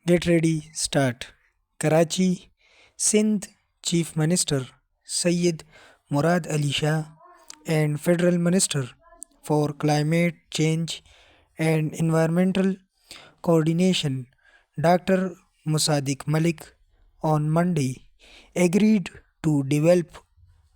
Get ready, start. Karachi, Sindh Chief Minister Syed Murad Ali Shah and Federal Minister for Climate Change and Environmental Coordination Dr. Musadik Malik on Monday agreed to develop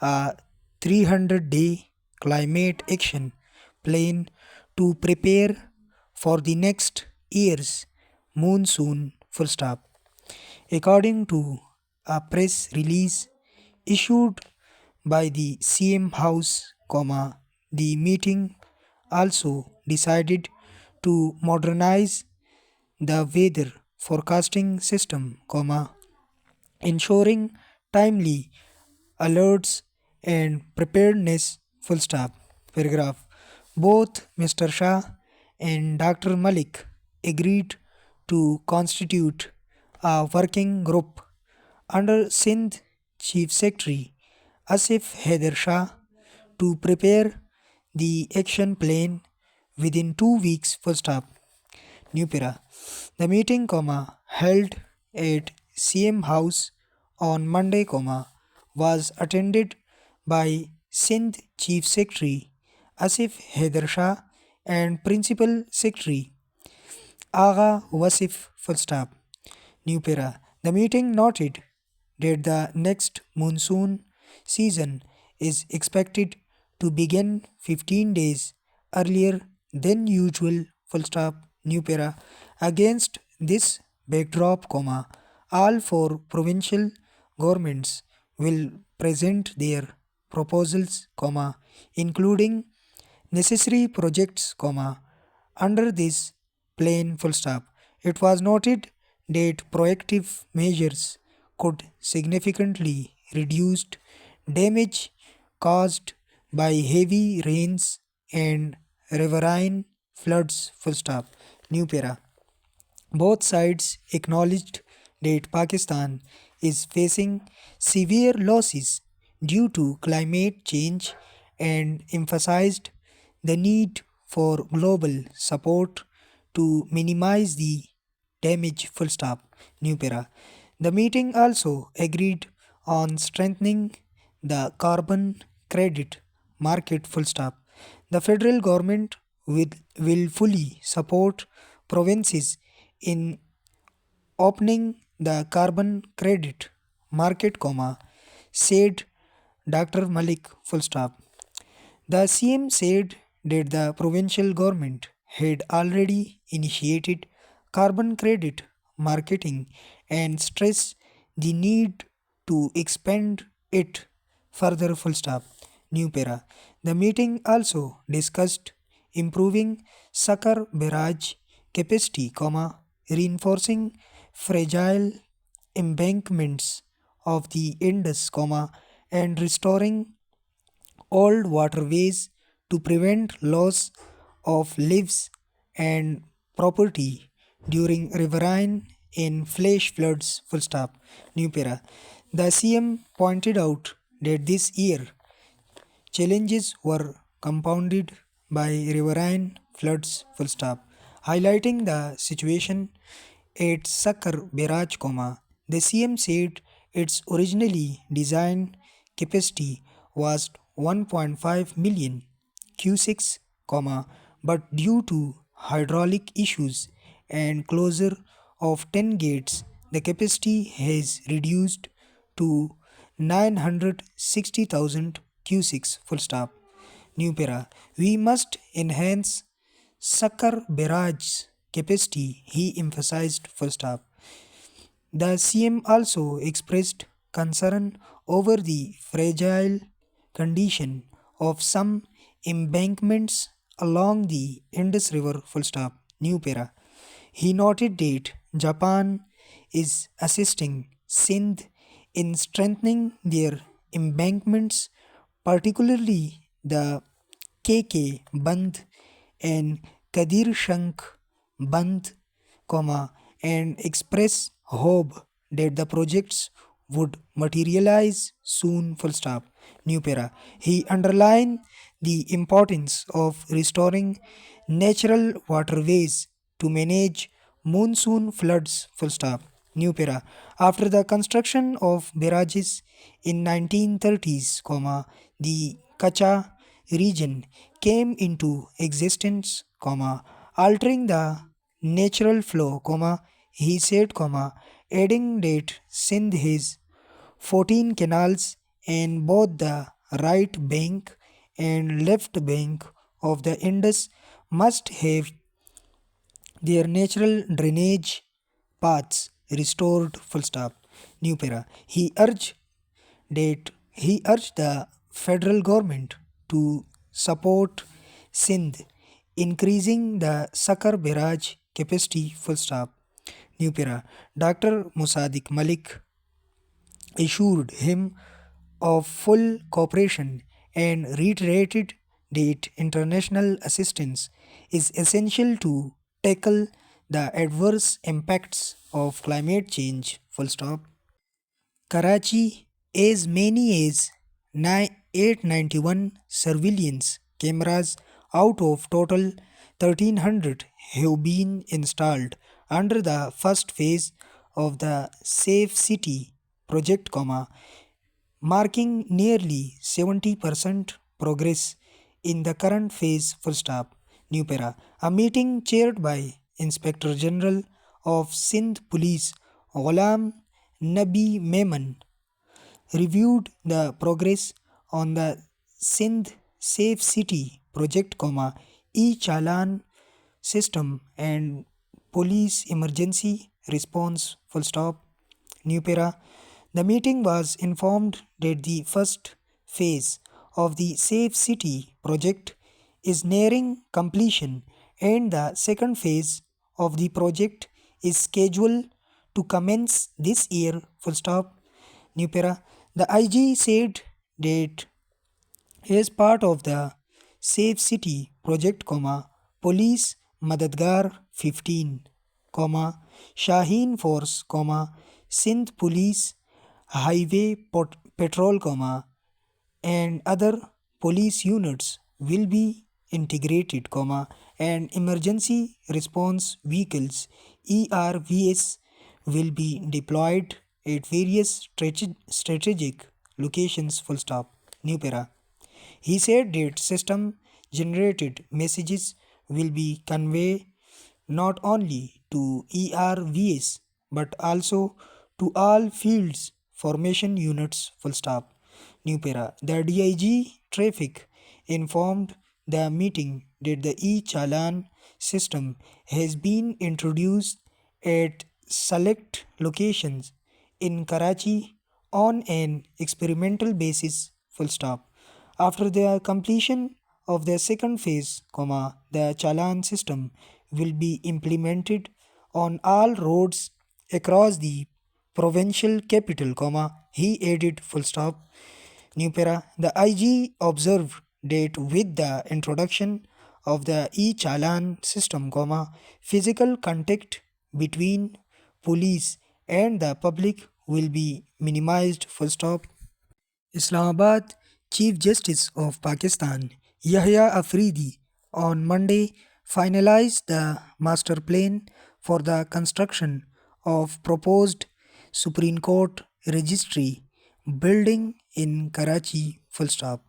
a 300-day climate action plan to prepare for the next year's monsoon full stop. According to a press release issued by the CM House, the meeting also decided to modernize the weather forecasting system, ensuring timely alerts and preparedness full stop. Paragraph. Both Mr. Shah and Dr. Malik agreed to constitute a working group under Sindh Chief Secretary Asif Haider Shah to prepare the action plan within 2 weeks full stop. New Para. The meeting, held at CM House on Monday, was attended by Sindh Chief Secretary Asif Haider Shah and Principal Secretary Agha Wasif full stop. New Para. The meeting noted that the next monsoon season is expected to begin 15 days earlier than usual. Full stop. New Para. Against this backdrop, all four provincial governments will present their proposals, including necessary projects, under this plan full stop. It was noted that proactive measures could significantly reduce damage caused by heavy rains and riverine floods full stop. New para. Both sides acknowledged that Pakistan is facing severe losses due to climate change and emphasized the need for global support to minimize the damage full stop. New para. The meeting also agreed on strengthening the carbon credit market full stop. The federal government will fully support provinces in opening the carbon credit market, said Dr. Malik full stop. The CM said that the provincial government had already initiated carbon credit marketing and stressed the need to expand it further full stop. New para. The meeting also discussed improving Sakar barrage capacity, reinforcing fragile embankments of the Indus, and restoring old waterways to prevent loss of lives and property during riverine and flash floods. Full stop. New para. The CM pointed out that this year challenges were compounded by riverine floods. Full stop. Highlighting the situation at Sakar Barrage, the CM said its originally designed capacity was 1.5 million Q6, but due to hydraulic issues and closure of 10 gates, the capacity has reduced to 960,000 Q6 full stop. New para. We must enhance Sakar barrage capacity, he emphasized full stop. The CM also expressed concern over the fragile condition of some embankments along the Indus River full stop. New para. He noted that Japan is assisting Sindh in strengthening their embankments, particularly the KK Band and Kadir Shank Band, and express hope that the projects would materialize soon. Full stop. New para. He underlined the importance of restoring natural waterways to manage monsoon floods, full stop. New para. After the construction of barrages in 1930s, the Kacha region came into existence, altering the natural flow, he said, adding that Sindh has 14 canals and both the right bank and left bank of the Indus must have their natural drainage paths restored, full stop. New para. He urged the federal government to support Sindh, increasing the Sakar barrage capacity, full stop. New para. Dr. Musadik Malik assured him of full cooperation and reiterated that international assistance is essential to tackle the adverse impacts of climate change. Full stop. Karachi, as many as 891 surveillance cameras out of total 1300 have been installed under the first phase of the Safe City project, marking nearly 70% progress in the current phase, full stop. New para. A meeting chaired by Inspector General of Sindh Police Ghulam Nabi Memon reviewed the progress on the Sindh Safe City project, e-Chalan system and police emergency response, full stop. New para. The meeting was informed that the first phase of the Safe City project is nearing completion and the second phase of the project is scheduled to commence this year, full stop. New para. The IG said that as part of the Safe City project, Police Madadgar 15, Shaheen Force, Sindh Police Highway Patrol, and other police units will be integrated, and emergency response vehicles ERVs will be deployed at various strategic locations, full stop. New para. He said that system generated messages will be conveyed not only to ERVs but also to all fields formation units, full stop. New para. The DIG traffic informed the meeting that the e-Chalan system has been introduced at select locations in Karachi on an experimental basis, full stop. After the completion of the second phase, the Chalan system will be implemented on all roads across the provincial capital, he added, full stop. New para. The IG observed that with the introduction of the e-Chalan system, physical contact between police and the public will be minimized, full stop. Islamabad Chief Justice of Pakistan Yahya Afridi on Monday finalized the master plan for the construction of proposed Supreme Court Registry building in Karachi, full stop.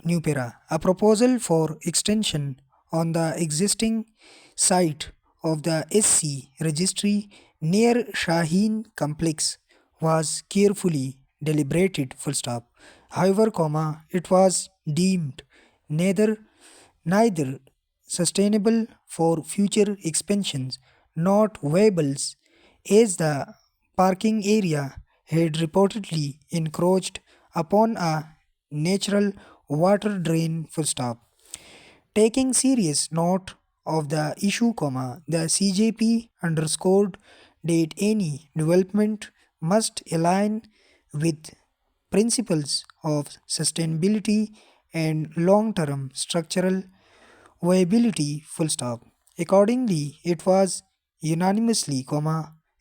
New para. A proposal for extension on the existing site of the SC registry near Shaheen complex was carefully deliberated, full stop. However, it was deemed neither sustainable for future expansions not viable as the parking area had reportedly encroached upon a natural water drain, full stop. Taking serious note of the issue, the CJP underscored that any development must align with principles of sustainability and long-term structural viability, full stop. Accordingly, it was unanimously,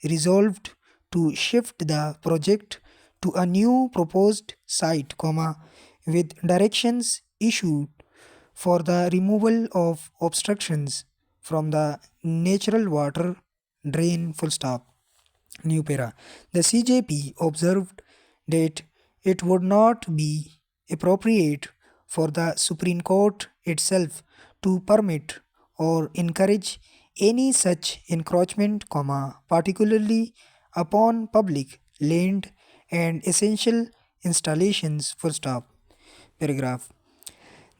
resolved to shift the project to a new proposed site, with directions issued for the removal of obstructions from the natural water drain full stop. New para. The CJP observed that it would not be appropriate for the Supreme Court itself to permit or encourage any such encroachment, particularly upon public land and essential installations. Full stop. Paragraph.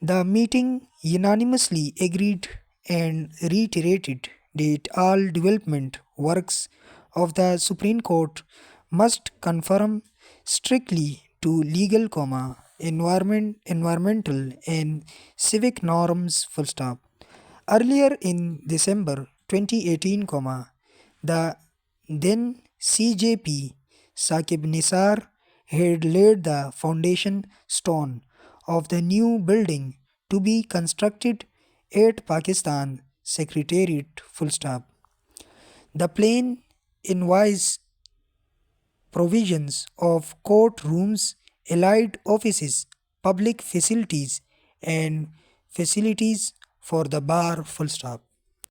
The meeting unanimously agreed and reiterated that all development works of the Supreme Court must conform strictly to legal, environmental and civic norms. Full stop. Earlier in December 2018, the then CJP Saqib Nisar had laid the foundation stone of the new building to be constructed at Pakistan Secretariat. Full stop. The plan invites provisions of courtrooms, allied offices, public facilities, and facilities for the bar. Full stop.